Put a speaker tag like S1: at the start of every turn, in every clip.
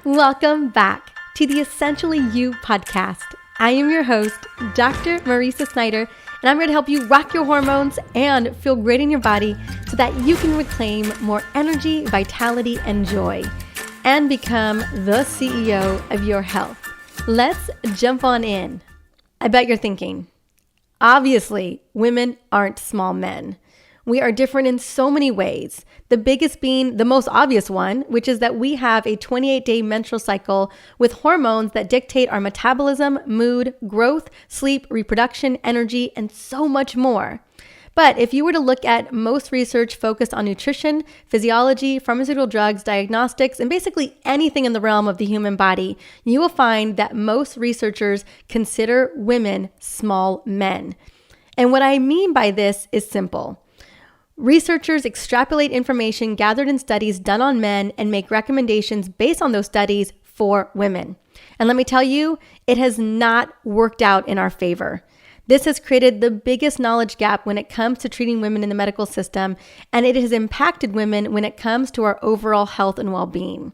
S1: Welcome back to the Essentially You podcast. I am your host, Dr. Marisa Snyder, and I'm here to help you rock your hormones and feel great in your body so that you can reclaim more energy, vitality, and joy, and become the CEO of your health. Let's jump on in. I bet you're thinking, obviously, women aren't small men. We are different in so many ways. The biggest being the most obvious one, which is that we have a 28-day menstrual cycle with hormones that dictate our metabolism, mood, growth, sleep, reproduction, energy, and so much more. But if you were to look at most research focused on nutrition, physiology, pharmaceutical drugs, diagnostics, and basically anything in the realm of the human body, you will find that most researchers consider women small men. And what I mean by this is simple. Researchers extrapolate information gathered in studies done on men and make recommendations based on those studies for women. And let me tell you, it has not worked out in our favor. This has created the biggest knowledge gap when it comes to treating women in the medical system, and it has impacted women when it comes to our overall health and well-being.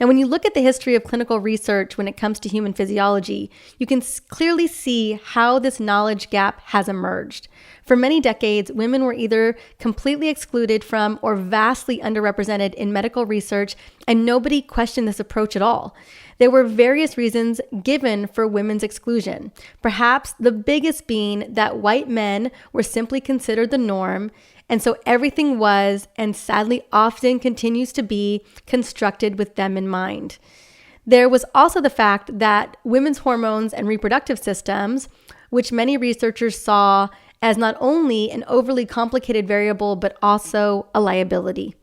S1: Now, when you look at the history of clinical research when it comes to human physiology, you can clearly see how this knowledge gap has emerged. For many decades, women were either completely excluded from or vastly underrepresented in medical research, and nobody questioned this approach at all. There were various reasons given for women's exclusion, perhaps the biggest being that white men were simply considered the norm, and so everything was, and sadly often continues to be, constructed with them in mind. There was also the fact that women's hormones and reproductive systems, which many researchers saw as not only an overly complicated variable, but also a liability.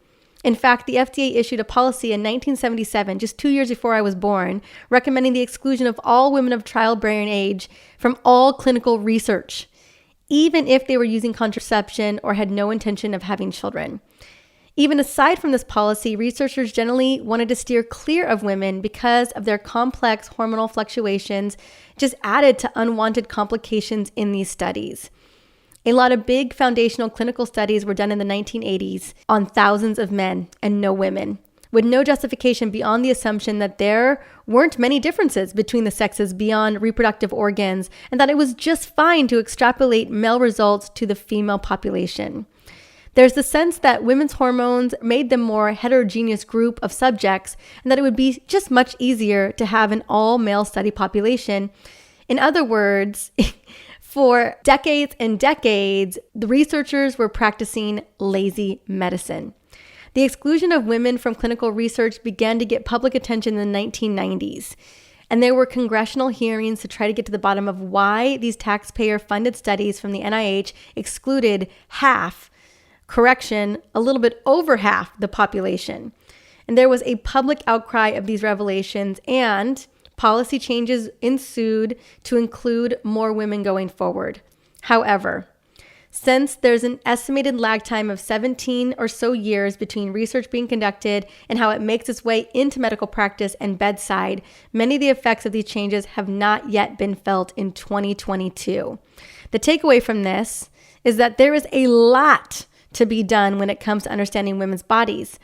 S1: In fact, the FDA issued a policy in 1977, just 2 years before I was born, recommending the exclusion of all women of childbearing age from all clinical research, even if they were using contraception or had no intention of having children. Even aside from this policy, researchers generally wanted to steer clear of women because of their complex hormonal fluctuations, just added to unwanted complications in these studies. A lot of big foundational clinical studies were done in the 1980s on thousands of men and no women, with no justification beyond the assumption that there weren't many differences between the sexes beyond reproductive organs, and that it was just fine to extrapolate male results to the female population. There's the sense that women's hormones made them more heterogeneous group of subjects, and that it would be just much easier to have an all-male study population. In other words, for decades and decades, the researchers were practicing lazy medicine. The exclusion of women from clinical research began to get public attention in the 1990s. And there were congressional hearings to try to get to the bottom of why these taxpayer-funded studies from the NIH excluded half, a little bit over half the population. And there was a public outcry of these revelations, and policy changes ensued to include more women going forward. However, since there's an estimated lag time of 17 or so years between research being conducted and how it makes its way into medical practice and bedside, many of the effects of these changes have not yet been felt in 2022. The takeaway from this is that there is a lot to be done when it comes to understanding women's bodies,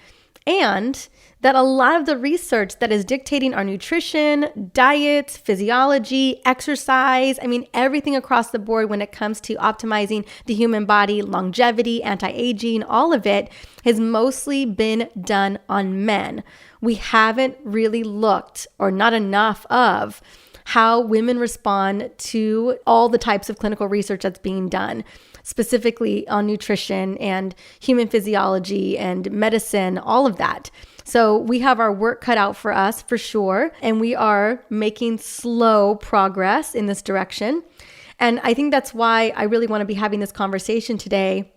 S1: and that a lot of the research that is dictating our nutrition, diets, physiology, exercise, everything across the board when it comes to optimizing the human body, longevity, anti-aging, all of it has mostly been done on men. We haven't really looked, or not enough of, how women respond to all the types of clinical research that's being done, specifically on nutrition and human physiology and medicine, all of that. So we have our work cut out for us for sure, and we are making slow progress in this direction. And I think that's why I really want to be having this conversation today,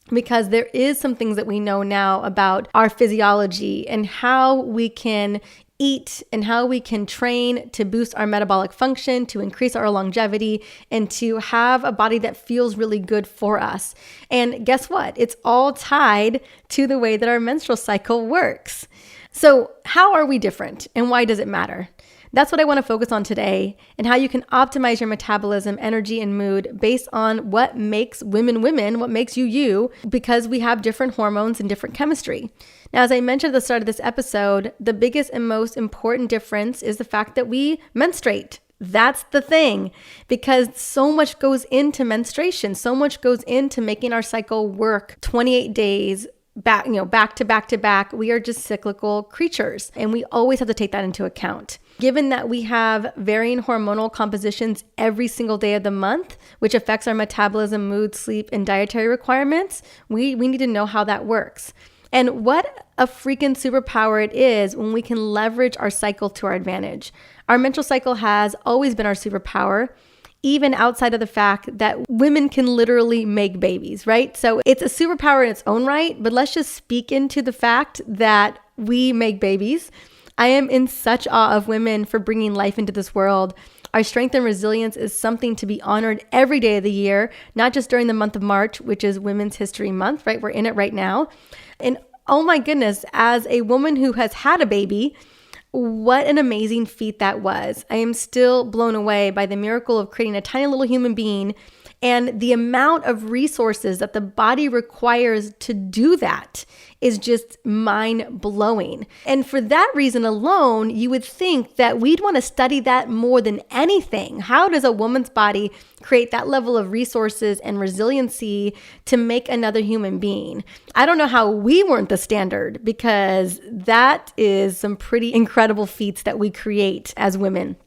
S1: because there is some things that we know now about our physiology and how we can eat and how we can train to boost our metabolic function, to increase our longevity, and to have a body that feels really good for us. And guess what? It's all tied to the way that our menstrual cycle works. So how are we different, and why does it matter? That's what I want to focus on today, and how you can optimize your metabolism, energy, and mood based on what makes women women, what makes you you, because we have different hormones and different chemistry. Now, as I mentioned at the start of this episode, the biggest and most important difference is the fact that we menstruate. That's the thing, because so much goes into menstruation, so much goes into making our cycle work 28 days back to back to back. We are just cyclical creatures, and we always have to take that into account. Given that we have varying hormonal compositions every single day of the month, which affects our metabolism, mood, sleep, and dietary requirements, we need to know how that works. And what a freaking superpower it is when we can leverage our cycle to our advantage. Our menstrual cycle has always been our superpower, even outside of the fact that women can literally make babies, right? So it's a superpower in its own right, but let's just speak into the fact that we make babies. I am in such awe of women for bringing life into this world. Our strength and resilience is something to be honored every day of the year, not just during the month of March, which is Women's History Month, right? We're in it right now. And oh my goodness, as a woman who has had a baby, what an amazing feat that was. I am still blown away by the miracle of creating a tiny little human being and the amount of resources that the body requires to do that is just mind-blowing. And for that reason alone, you would think that we'd want to study that more than anything. How does a woman's body create that level of resources and resiliency to make another human being? I don't know how we weren't the standard, because that is some pretty incredible feats that we create as women.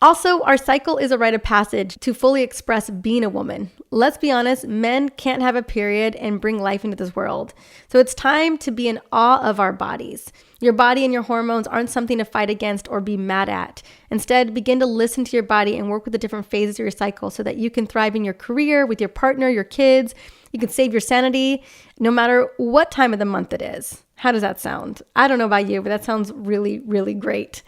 S1: Also, our cycle is a rite of passage to fully express being a woman. Let's be honest, men can't have a period and bring life into this world. So it's time to be in awe of our bodies. Your body and your hormones aren't something to fight against or be mad at. Instead, begin to listen to your body and work with the different phases of your cycle so that you can thrive in your career, with your partner, your kids. You can save your sanity no matter what time of the month it is. How does that sound? I don't know about you, but that sounds really, really great.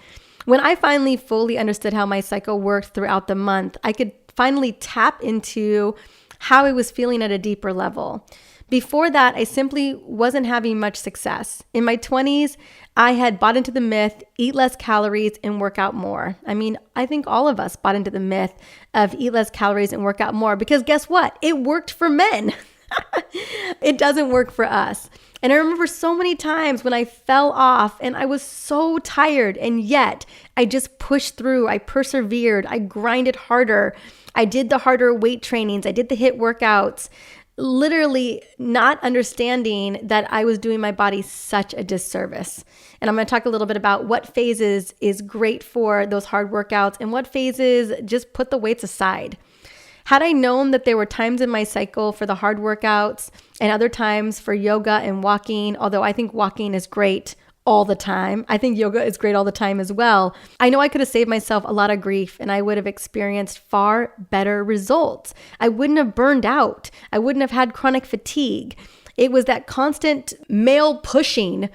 S1: When I finally fully understood how my cycle worked throughout the month, I could finally tap into how I was feeling at a deeper level. Before that, I simply wasn't having much success. In my 20s, I had bought into the myth, eat less calories and work out more. I mean, I think all of us bought into the myth of eat less calories and work out more, because guess what? It worked for men. It doesn't work for us. And I remember so many times when I fell off and I was so tired, and yet I just pushed through. I persevered. I grinded harder. I did the harder weight trainings. I did the HIIT workouts, literally not understanding that I was doing my body such a disservice. And I'm going to talk a little bit about what phases is great for those hard workouts and what phases just put the weights aside. Had I known that there were times in my cycle for the hard workouts and other times for yoga and walking, although I think walking is great all the time. I think yoga is great all the time as well. I know I could have saved myself a lot of grief, and I would have experienced far better results. I wouldn't have burned out. I wouldn't have had chronic fatigue. It was that constant male pushing,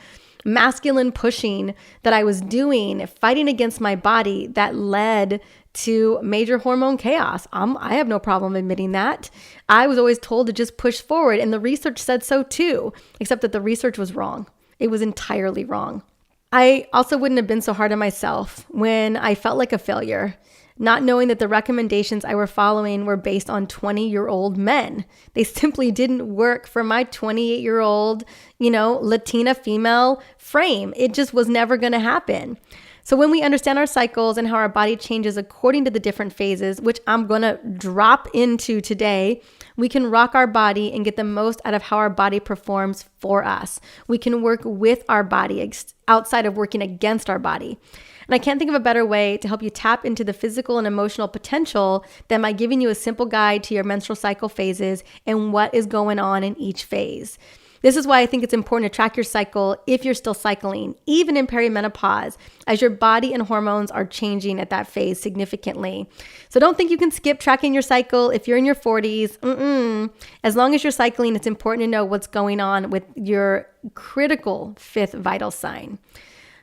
S1: masculine pushing that I was doing, fighting against my body, that led to major hormone chaos. I have no problem admitting that. I was always told to just push forward, and the research said so too, except that the research was wrong. It was entirely wrong. I also wouldn't have been so hard on myself when I felt like a failure, not knowing that the recommendations I were following were based on 20-year-old men. They simply didn't work for my 28-year-old, Latina female frame. It just was never going to happen. So when we understand our cycles and how our body changes according to the different phases, which I'm going to drop into today, we can rock our body and get the most out of how our body performs for us. We can work with our body outside of working against our body. And I can't think of a better way to help you tap into the physical and emotional potential than by giving you a simple guide to your menstrual cycle phases and what is going on in each phase. This is why I think it's important to track your cycle if you're still cycling, even in perimenopause, as your body and hormones are changing at that phase significantly. So don't think you can skip tracking your cycle if you're in your 40s. As long as you're cycling, it's important to know what's going on with your critical fifth vital sign.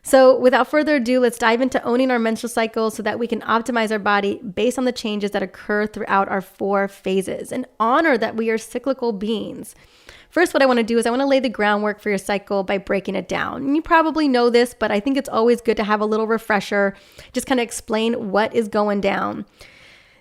S1: So without further ado, let's dive into owning our menstrual cycle so that we can optimize our body based on the changes that occur throughout our 4 phases and honor that we are cyclical beings. first what I want to do is I want to lay the groundwork for your cycle by breaking it down. And you probably know this, but I think it's always good to have a little refresher, just kind of explain what is going down.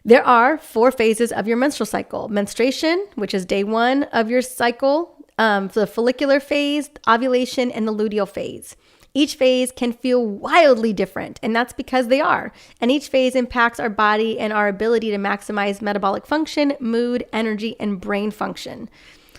S1: There are 4 phases of your menstrual cycle: menstruation, which is day 1 of your cycle, the follicular phase, ovulation, and the luteal phase. Each phase can feel wildly different, and that's because they are. And each phase impacts our body and our ability to maximize metabolic function, mood, energy, and brain function.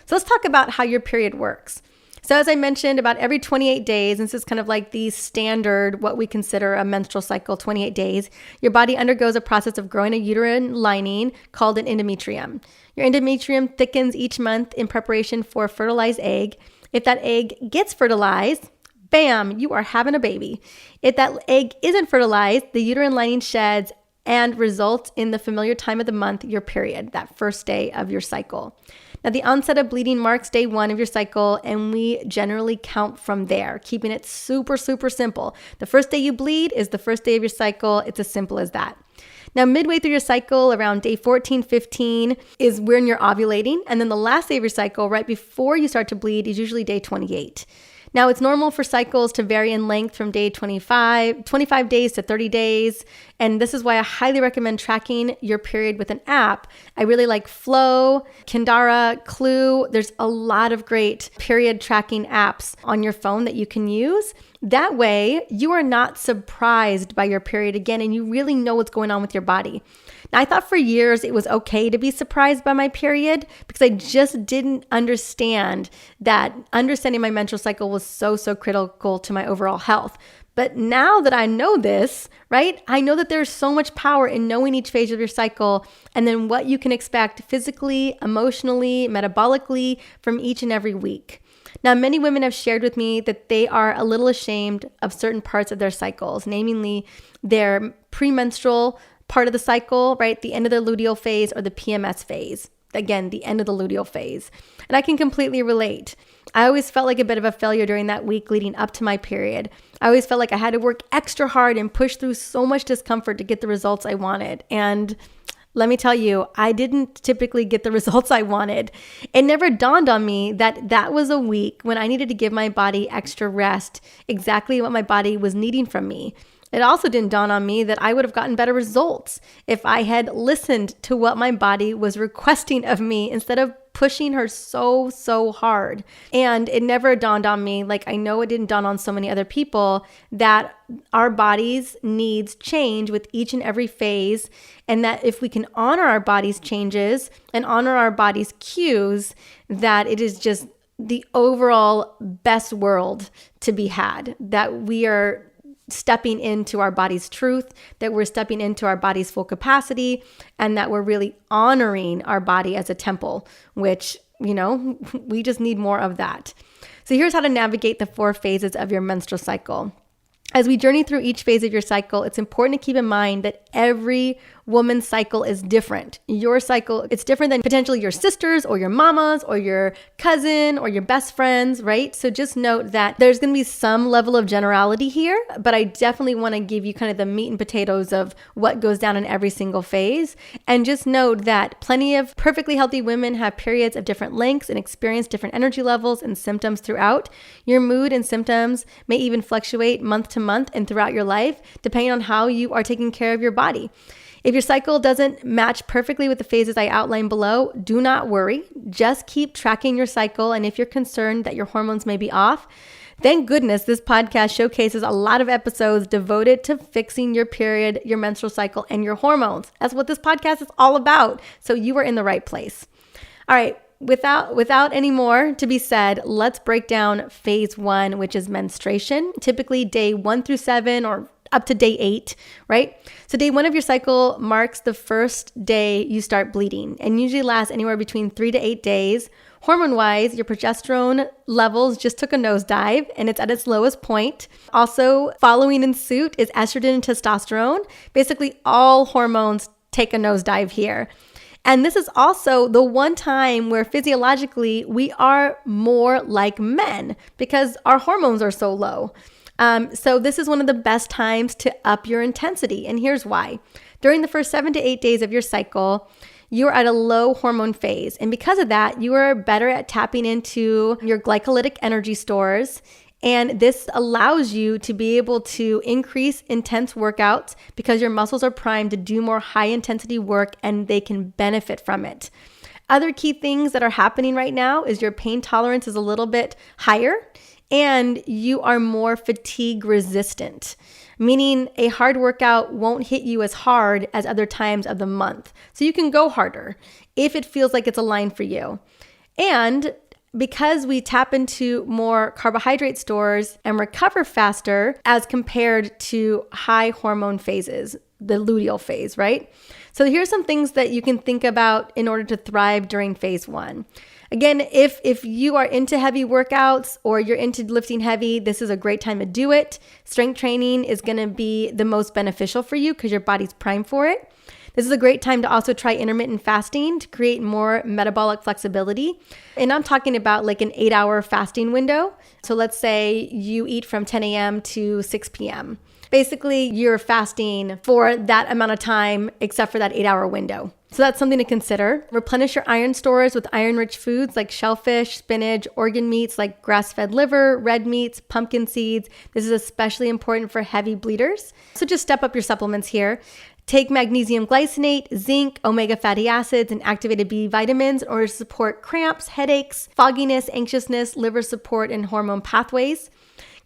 S1: So let's talk about how your period works. So as I mentioned, about every 28 days, and this is kind of like the standard, what we consider a menstrual cycle, 28 days, your body undergoes a process of growing a uterine lining called an endometrium. Your endometrium thickens each month in preparation for a fertilized egg. If that egg gets fertilized, bam, you are having a baby. If that egg isn't fertilized, the uterine lining sheds and results in the familiar time of the month, your period, that first day of your cycle. Now, the onset of bleeding marks day 1 of your cycle, and we generally count from there, keeping it super, super simple. The first day you bleed is the first day of your cycle. It's as simple as that. Now, midway through your cycle, around day 14, 15, is when you're ovulating. And then the last day of your cycle, right before you start to bleed, is usually day 28. Now, it's normal for cycles to vary in length from day 25 days to 30 days. And this is why I highly recommend tracking your period with an app. I really like Flow, Kindara, Clue. There's a lot of great period tracking apps on your phone that you can use. That way, you are not surprised by your period again, and you really know what's going on with your body. Now, I thought for years it was okay to be surprised by my period because I just didn't understand that understanding my menstrual cycle was so critical to my overall health. But now that I know this, right, I know that there's so much power in knowing each phase of your cycle and then what you can expect physically, emotionally, metabolically from each and every week. Now, many women have shared with me that they are a little ashamed of certain parts of their cycles, namely their premenstrual part of the cycle, right? The end of the luteal phase or the PMS phase. Again, the end of the luteal phase. And I can completely relate. I always felt like a bit of a failure during that week leading up to my period. I always felt like I had to work extra hard and push through so much discomfort to get the results I wanted. And let me tell you, I didn't typically get the results I wanted. It never dawned on me that that was a week when I needed to give my body extra rest, exactly what my body was needing from me. It also didn't dawn on me that I would have gotten better results if I had listened to what my body was requesting of me instead of pushing her so hard. And it never dawned on me, like I know it didn't dawn on so many other people, that our bodies' needs change with each and every phase, and that if we can honor our body's changes and honor our body's cues, that it is just the overall best world to be had, that we are stepping into our body's truth, that we're stepping into our body's full capacity, and that we're really honoring our body as a temple, which, you know, we just need more of that. So here's how to navigate the 4 phases of your menstrual cycle. As we journey through each phase of your cycle, it's important to keep in mind that every woman's cycle is different. Your cycle, it's different than potentially your sister's or your mama's or your cousin or your best friend's, right? So just note that there's going to be some level of generality here, but I definitely want to give you kind of the meat and potatoes of what goes down in every single phase. And just note that plenty of perfectly healthy women have periods of different lengths and experience different energy levels and symptoms throughout. Your mood and symptoms may even fluctuate month to month and throughout your life, depending on how you are taking care of your body. If your cycle doesn't match perfectly with the phases I outlined below, do not worry. Just keep tracking your cycle. And if you're concerned that your hormones may be off, thank goodness this podcast showcases a lot of episodes devoted to fixing your period, your menstrual cycle, and your hormones. That's what this podcast is all about. So you are in the right place. All right. Without any more to be said, let's break down phase 1, which is menstruation, typically day 1 through 7 or up to day 8, right? So day 1 of your cycle marks the first day you start bleeding and usually lasts anywhere between 3 to 8 days. Hormone-wise, your progesterone levels just took a nosedive and it's at its lowest point. Also following in suit is estrogen and testosterone. Basically all hormones take a nosedive here. And this is also the one time where physiologically we are more like men because our hormones are so low. So this is one of the best times to up your intensity. And here's why. During the first 7 to 8 days of your cycle, you're at a low hormone phase. And because of that, you are better at tapping into your glycolytic energy stores. And this allows you to be able to increase intense workouts because your muscles are primed to do more high intensity work and they can benefit from it. Other key things that are happening right now is your pain tolerance is a little bit higher and you are more fatigue resistant, meaning a hard workout won't hit you as hard as other times of the month. So you can go harder if it feels like it's aligned for you. And because we tap into more carbohydrate stores and recover faster as compared to high hormone phases, the luteal phase, right? So here's some things that you can think about in order to thrive during phase 1. Again, if you are into heavy workouts or you're into lifting heavy, this is a great time to do it. Strength training is going to be the most beneficial for you because your body's primed for it. This is a great time to also try intermittent fasting to create more metabolic flexibility. And I'm talking about like an 8-hour fasting window. So let's say you eat from 10 a.m. to 6 p.m. Basically, you're fasting for that amount of time except for that 8-hour window. So that's something to consider. Replenish your iron stores with iron-rich foods like shellfish, spinach, organ meats like grass-fed liver, red meats, pumpkin seeds. This is especially important for heavy bleeders. So just step up your supplements here. Take magnesium glycinate, zinc, omega fatty acids, and activated B vitamins in order to support cramps, headaches, fogginess, anxiousness, liver support, and hormone pathways.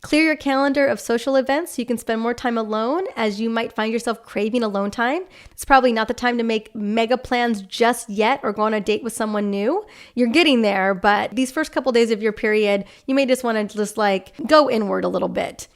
S1: Clear your calendar of social events so you can spend more time alone as you might find yourself craving alone time. It's probably not the time to make mega plans just yet or go on a date with someone new. You're getting there, but these first couple days of your period, you may just want to just like go inward a little bit.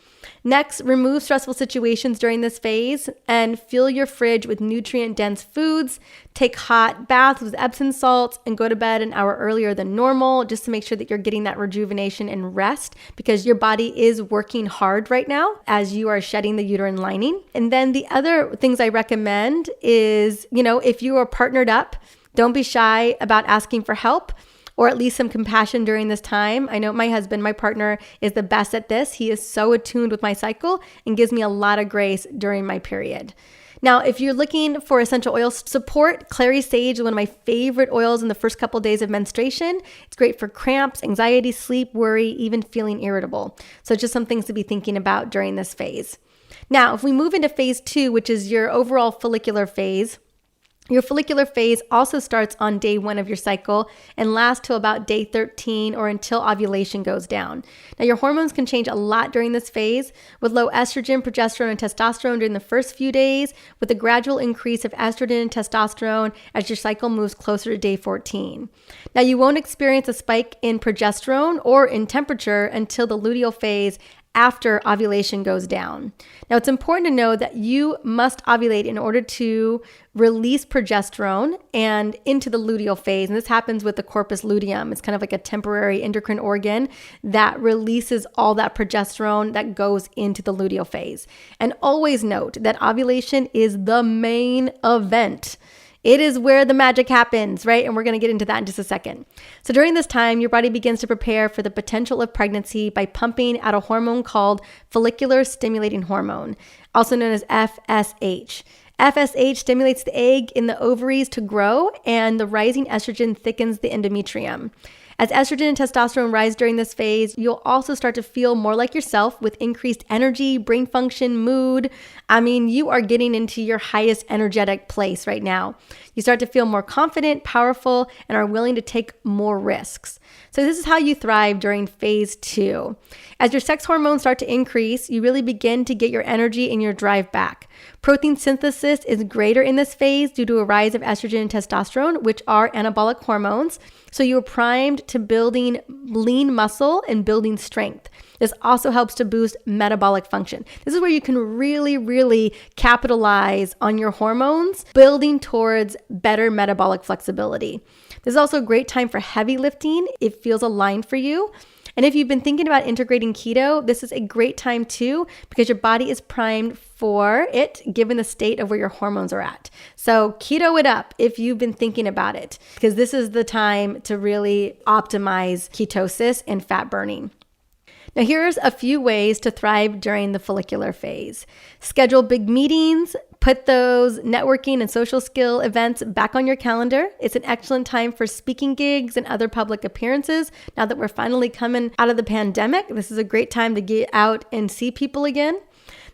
S1: Next, remove stressful situations during this phase and fill your fridge with nutrient-dense foods. Take hot baths with Epsom salts and go to bed an hour earlier than normal just to make sure that you're getting that rejuvenation and rest because your body is working hard right now as you are shedding the uterine lining. And then the other things I recommend is, if you are partnered up, don't be shy about asking for help, or at least some compassion during this time. I know my husband, my partner, is the best at this. He is so attuned with my cycle and gives me a lot of grace during my period. Now, if you're looking for essential oil support, clary sage is one of my favorite oils in the first couple of days of menstruation. It's great for cramps, anxiety, sleep, worry, even feeling irritable. So just some things to be thinking about during this phase. Now, if we move into phase 2, which is your overall follicular phase, your follicular phase also starts on day 1 of your cycle and lasts till about day 13 or until ovulation goes down. Now, your hormones can change a lot during this phase with low estrogen, progesterone, and testosterone during the first few days, with a gradual increase of estrogen and testosterone as your cycle moves closer to day 14. Now, you won't experience a spike in progesterone or in temperature until the luteal phase after ovulation goes down. Now, it's important to know that you must ovulate in order to release progesterone and into the luteal phase. And this happens with the corpus luteum. It's kind of like a temporary endocrine organ that releases all that progesterone that goes into the luteal phase. And always note that ovulation is the main event. It is where the magic happens, right? And we're going to get into that in just a second. So during this time, your body begins to prepare for the potential of pregnancy by pumping out a hormone called follicular stimulating hormone, also known as FSH. FSH stimulates the egg in the ovaries to grow, and the rising estrogen thickens the endometrium. As estrogen and testosterone rise during this phase, you'll also start to feel more like yourself with increased energy, brain function, mood. I mean, you are getting into your highest energetic place right now. You start to feel more confident, powerful, and are willing to take more risks. So this is how you thrive during phase 2. As your sex hormones start to increase, you really begin to get your energy and your drive back. Protein synthesis is greater in this phase due to a rise of estrogen and testosterone, which are anabolic hormones. So you're primed to building lean muscle and building strength. This also helps to boost metabolic function. This is where you can really capitalize on your hormones, building towards better metabolic flexibility. This is also a great time for heavy lifting. It feels aligned for you. And if you've been thinking about integrating keto, this is a great time too, because your body is primed for it, given the state of where your hormones are at. So keto it up if you've been thinking about it, because this is the time to really optimize ketosis and fat burning. Now, here's a few ways to thrive during the follicular phase. Schedule big meetings, put those networking and social skill events back on your calendar. It's an excellent time for speaking gigs and other public appearances. Now that we're finally coming out of the pandemic, this is a great time to get out and see people again.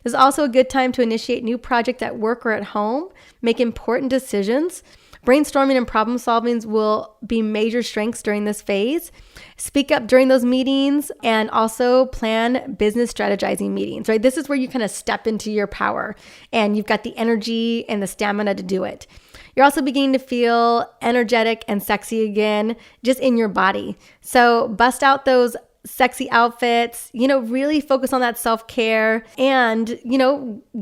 S1: This is also a good time to initiate new projects at work or at home, make important decisions. Brainstorming and problem solving will be major strengths during this phase. Speak up during those meetings and also plan business strategizing meetings, right? This is where you kind of step into your power and you've got the energy and the stamina to do it. You're also beginning to feel energetic and sexy again, just in your body. So bust out those sexy outfits, really focus on that self-care and,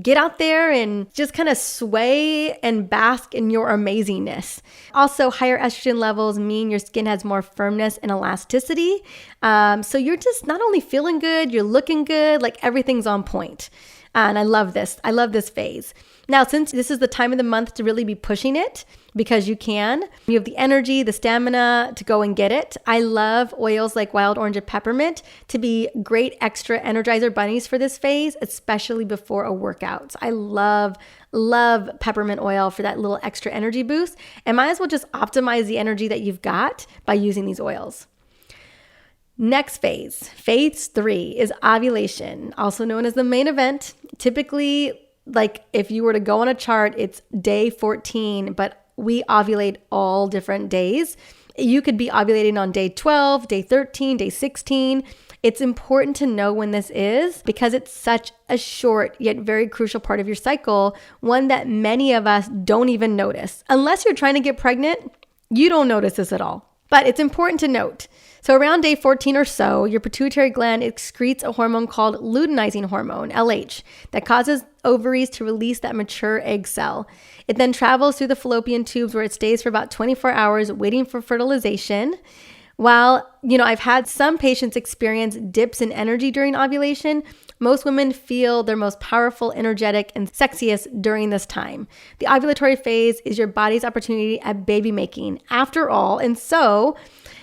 S1: get out there and just kind of sway and bask in your amazingness. Also, higher estrogen levels mean your skin has more firmness and elasticity. So you're just not only feeling good, you're looking good, like everything's on point. And I love this. I love this phase. Now, since this is the time of the month to really be pushing it, because you have the energy, the stamina to go and get it. I love oils like wild orange and peppermint to be great extra energizer bunnies for this phase, especially before a workout. So I love peppermint oil for that little extra energy boost, and might as well just optimize the energy that you've got by using these oils. Next phase 3, is ovulation, also known as the main event. Typically, like if you were to go on a chart, it's day 14, but we ovulate all different days. You could be ovulating on day 12, day 13, day 16. It's important to know when this is because it's such a short yet very crucial part of your cycle, one that many of us don't even notice. Unless you're trying to get pregnant, you don't notice this at all. But it's important to note. So around day 14 or so, your pituitary gland excretes a hormone called luteinizing hormone, LH, that causes ovaries to release that mature egg cell. It then travels through the fallopian tubes where it stays for about 24 hours waiting for fertilization. While, I've had some patients experience dips in energy during ovulation, most women feel their most powerful, energetic, and sexiest during this time. The ovulatory phase is your body's opportunity at baby making, after all, and so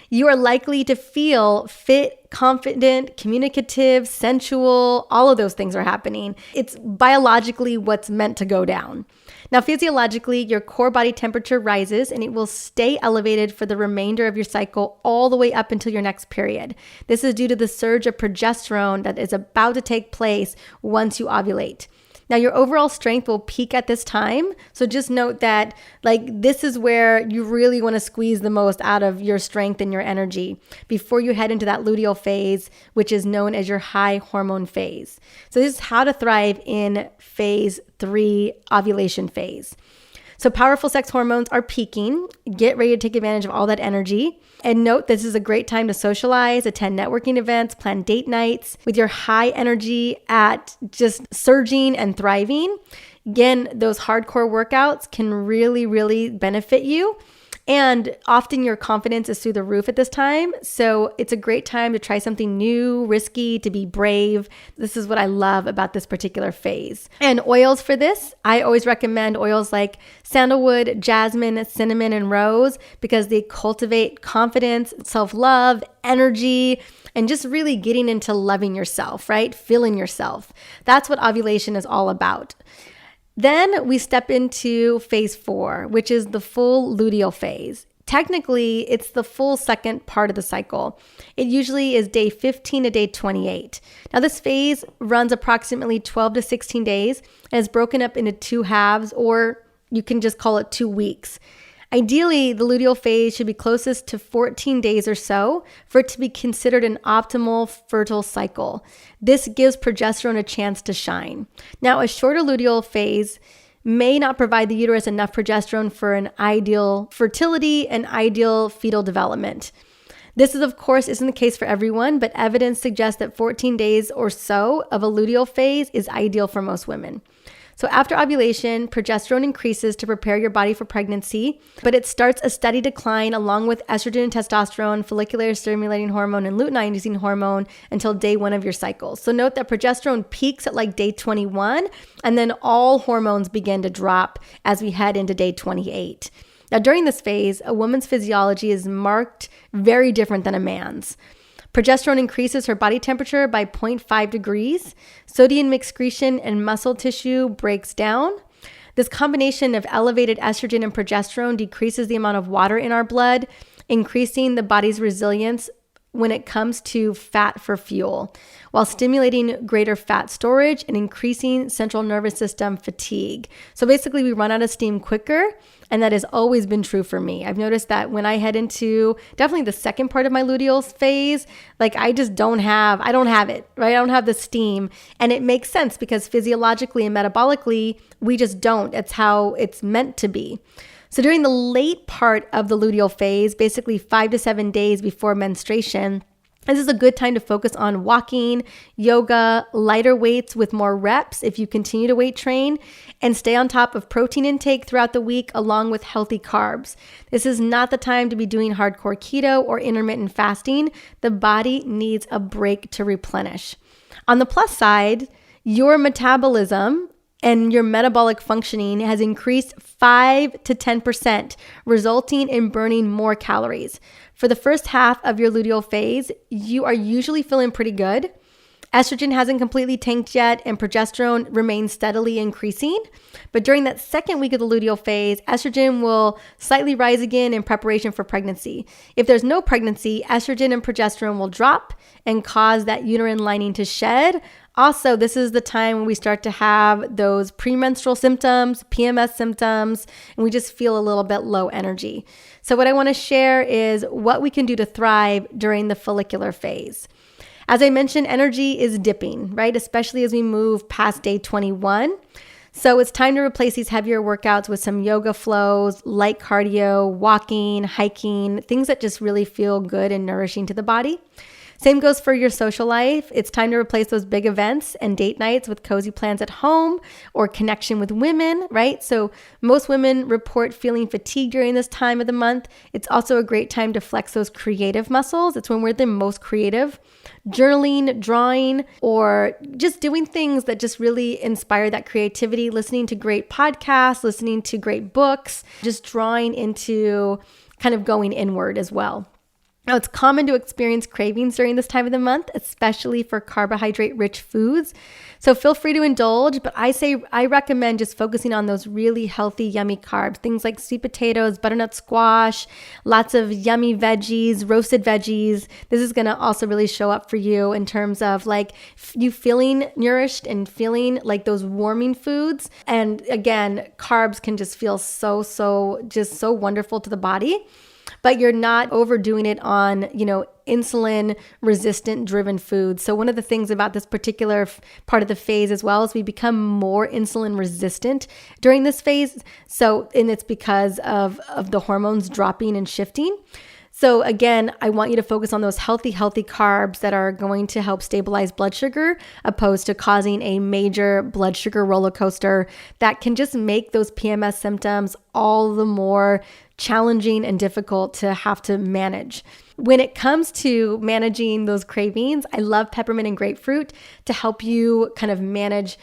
S1: you are likely to feel fit, confident, communicative, sensual. All of those things are happening. It's biologically what's meant to go down. Now, physiologically, your core body temperature rises and it will stay elevated for the remainder of your cycle all the way up until your next period. This is due to the surge of progesterone that is about to take place once you ovulate. Now, your overall strength will peak at this time. So just note that this is where you really want to squeeze the most out of your strength and your energy before you head into that luteal phase, which is known as your high hormone phase. So this is how to thrive in phase 3, ovulation phase. So powerful sex hormones are peaking. Get ready to take advantage of all that energy. And note, this is a great time to socialize, attend networking events, plan date nights with your high energy at just surging and thriving. Again, those hardcore workouts can really, really benefit you. And often your confidence is through the roof at this time. So it's a great time to try something new, risky, to be brave. This is what I love about this particular phase. And oils for this, I always recommend oils like sandalwood, jasmine, cinnamon, and rose because they cultivate confidence, self-love, energy, and just really getting into loving yourself, right? Feeling yourself. That's what ovulation is all about. Then we step into phase 4, which is the full luteal phase. Technically, it's the full second part of the cycle. It usually is day 15 to day 28. Now, this phase runs approximately 12 to 16 days and is broken up into 2 halves, or you can just call it 2 weeks. Ideally, the luteal phase should be closest to 14 days or so for it to be considered an optimal fertile cycle. This gives progesterone a chance to shine. Now, a shorter luteal phase may not provide the uterus enough progesterone for an ideal fertility and ideal fetal development. This is, of course, isn't the case for everyone, but evidence suggests that 14 days or so of a luteal phase is ideal for most women. So after ovulation, progesterone increases to prepare your body for pregnancy, but it starts a steady decline along with estrogen and testosterone, follicular stimulating hormone, and luteinizing hormone until day 1 of your cycle. So note that progesterone peaks at day 21, and then all hormones begin to drop as we head into day 28. Now, during this phase, a woman's physiology is marked very different than a man's. Progesterone increases her body temperature by 0.5 degrees. Sodium excretion and muscle tissue breaks down. This combination of elevated estrogen and progesterone decreases the amount of water in our blood, increasing the body's resilience when it comes to fat for fuel, while stimulating greater fat storage and increasing central nervous system fatigue. So basically, we run out of steam quicker, and that has always been true for me. I've noticed that when I head into definitely the second part of my luteal phase, like I don't have it, right? I don't have the steam, and it makes sense because physiologically and metabolically, we just don't. It's how it's meant to be. So during the late part of the luteal phase, basically 5 to 7 days before menstruation, this is a good time to focus on walking, yoga, lighter weights with more reps if you continue to weight train, and stay on top of protein intake throughout the week along with healthy carbs. This is not the time to be doing hardcore keto or intermittent fasting. The body needs a break to replenish. On the plus side, your metabolism and your metabolic functioning has increased 5 to 10%, resulting in burning more calories. For the first half of your luteal phase, you are usually feeling pretty good. Estrogen hasn't completely tanked yet, and progesterone remains steadily increasing. But during that second week of the luteal phase, estrogen will slightly rise again in preparation for pregnancy. If there's no pregnancy, estrogen and progesterone will drop and cause that uterine lining to shed. Also, this is the time when we start to have those premenstrual symptoms, PMS symptoms, and we just feel a little bit low energy. So what I want to share is what we can do to thrive during the follicular phase. As I mentioned, energy is dipping, right? Especially as we move past day 21. So it's time to replace these heavier workouts with some yoga flows, light cardio, walking, hiking, things that just really feel good and nourishing to the body. Same goes for your social life. It's time to replace those big events and date nights with cozy plans at home or connection with women, right? So most women report feeling fatigued during this time of the month. It's also a great time to flex those creative muscles. It's when we're the most creative. Journaling, drawing, or just doing things that just really inspire that creativity, listening to great podcasts, listening to great books, just drawing into kind of going inward as well. Now, it's common to experience cravings during this time of the month, especially for carbohydrate-rich foods. So feel free to indulge, but I recommend just focusing on those really healthy, yummy carbs, things like sweet potatoes, butternut squash, lots of yummy veggies, roasted veggies. This is going to also really show up for you in terms of like you feeling nourished and feeling like those warming foods. And again, carbs can just feel so wonderful to the body. But you're not overdoing it on, insulin resistant driven foods. So one of the things about this particular part of the phase as well is we become more insulin resistant during this phase. And it's because of the hormones dropping and shifting. So again, I want you to focus on those healthy carbs that are going to help stabilize blood sugar, opposed to causing a major blood sugar roller coaster that can just make those PMS symptoms all the more challenging and difficult to have to manage. When it comes to managing those cravings, I love peppermint and grapefruit to help you kind of manage,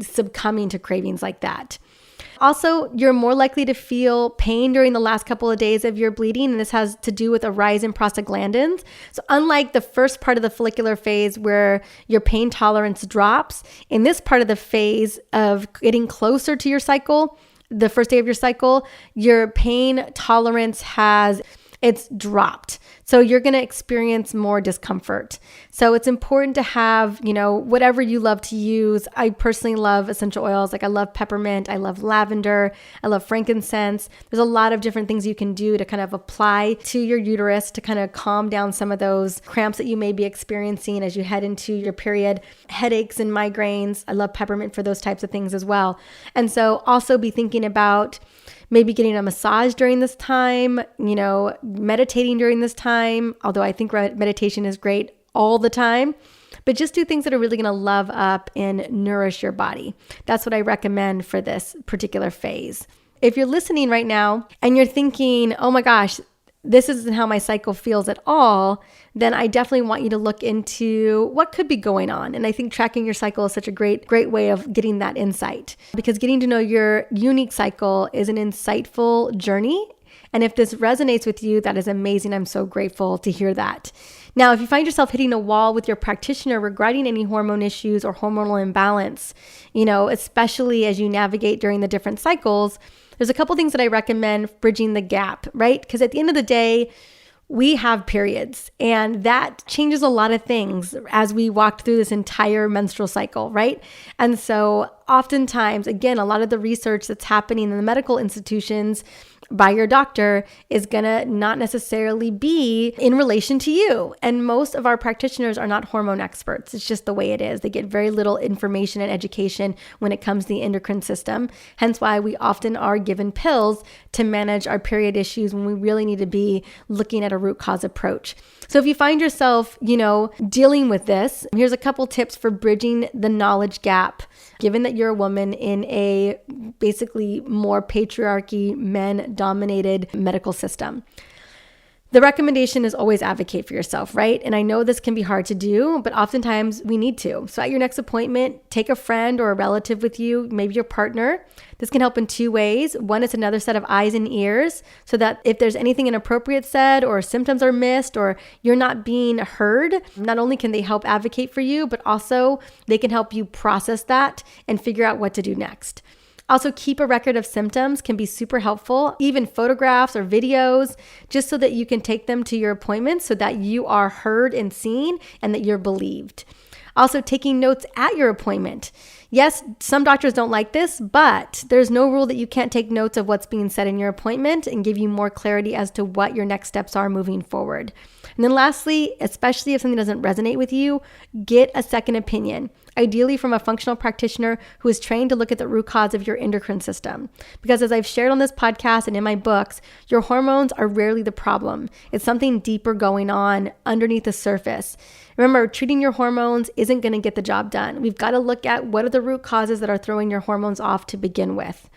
S1: succumbing to cravings like that. Also, you're more likely to feel pain during the last couple of days of your bleeding, and this has to do with a rise in prostaglandins. So unlike the first part of the follicular phase where your pain tolerance drops, in this part of the phase of getting closer to your cycle, the first day of your cycle, your pain tolerance it's dropped. So you're going to experience more discomfort. So it's important to have, whatever you love to use. I personally love essential oils. Like I love peppermint. I love lavender. I love frankincense. There's a lot of different things you can do to kind of apply to your uterus to kind of calm down some of those cramps that you may be experiencing as you head into your period, headaches and migraines. I love peppermint for those types of things as well. And so also be thinking about maybe getting a massage during this time, meditating during this time, although I think meditation is great all the time, but just do things that are really going to love up and nourish your body. That's what I recommend for this particular phase. If you're listening right now and you're thinking, oh my gosh, this isn't how my cycle feels at all, then I definitely want you to look into what could be going on. And I think tracking your cycle is such a great way of getting that insight, because getting to know your unique cycle is an insightful journey. And if this resonates with you, that is amazing. I'm so grateful to hear that. Now, if you find yourself hitting a wall with your practitioner regarding any hormone issues or hormonal imbalance, especially as you navigate during the different cycles, there's a couple things that I recommend bridging the gap, right? Because at the end of the day, we have periods, and that changes a lot of things as we walked through this entire menstrual cycle, right? And so oftentimes, again, a lot of the research that's happening in the medical institutions by your doctor is gonna not necessarily be in relation to you. And most of our practitioners are not hormone experts. It's just the way it is. They get very little information and education when it comes to the endocrine system. Hence why we often are given pills to manage our period issues when we really need to be looking at a root cause approach. So if you find yourself, dealing with this, here's a couple tips for bridging the knowledge gap, given that you're a woman in a basically more patriarchy, men-dominated medical system. The recommendation is always advocate for yourself, right? And I know this can be hard to do, but oftentimes we need to. So at your next appointment, take a friend or a relative with you, maybe your partner. This can help in two ways. One, it's another set of eyes and ears so that if there's anything inappropriate said or symptoms are missed or you're not being heard, not only can they help advocate for you, but also they can help you process that and figure out what to do next. Also, keep a record of symptoms can be super helpful, even photographs or videos, just so that you can take them to your appointments so that you are heard and seen and that you're believed. Also, taking notes at your appointment. Yes, some doctors don't like this, but there's no rule that you can't take notes of what's being said in your appointment and give you more clarity as to what your next steps are moving forward. And then lastly, especially if something doesn't resonate with you, get a second opinion, ideally from a functional practitioner who is trained to look at the root cause of your endocrine system. Because as I've shared on this podcast and in my books, your hormones are rarely the problem. It's something deeper going on underneath the surface. Remember, treating your hormones isn't going to get the job done. We've got to look at what are the root causes that are throwing your hormones off to begin with.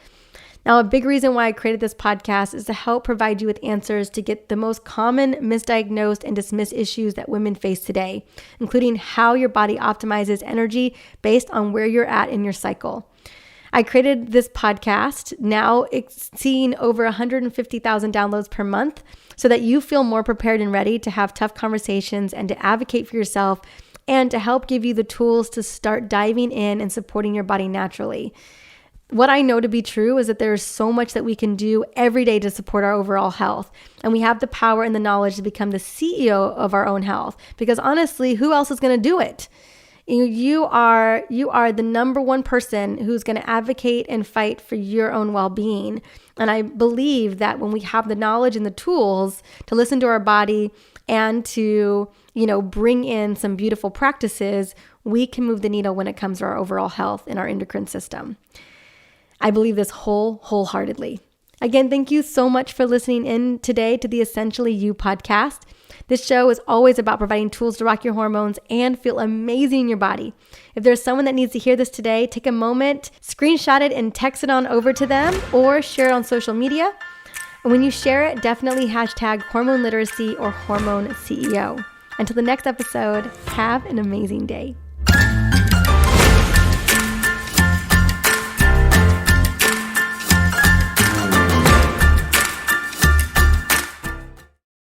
S1: Now, a big reason why I created this podcast is to help provide you with answers to get the most common misdiagnosed and dismissed issues that women face today, including how your body optimizes energy based on where you're at in your cycle. I created this podcast, now exceeding over 150,000 downloads per month, so that you feel more prepared and ready to have tough conversations and to advocate for yourself and to help give you the tools to start diving in and supporting your body naturally. What I know to be true is that there is so much that we can do every day to support our overall health. And we have the power and the knowledge to become the CEO of our own health. Because honestly, who else is going to do it? You are the number one person who's going to advocate and fight for your own well-being. And I believe that when we have the knowledge and the tools to listen to our body and to, bring in some beautiful practices, we can move the needle when it comes to our overall health in our endocrine system. I believe this wholeheartedly. Again, thank you so much for listening in today to the Essentially You podcast. This show is always about providing tools to rock your hormones and feel amazing in your body. If there's someone that needs to hear this today, take a moment, screenshot it and text it on over to them or share it on social media. And when you share it, definitely hashtag hormone literacy or hormone CEO. Until the next episode, have an amazing day.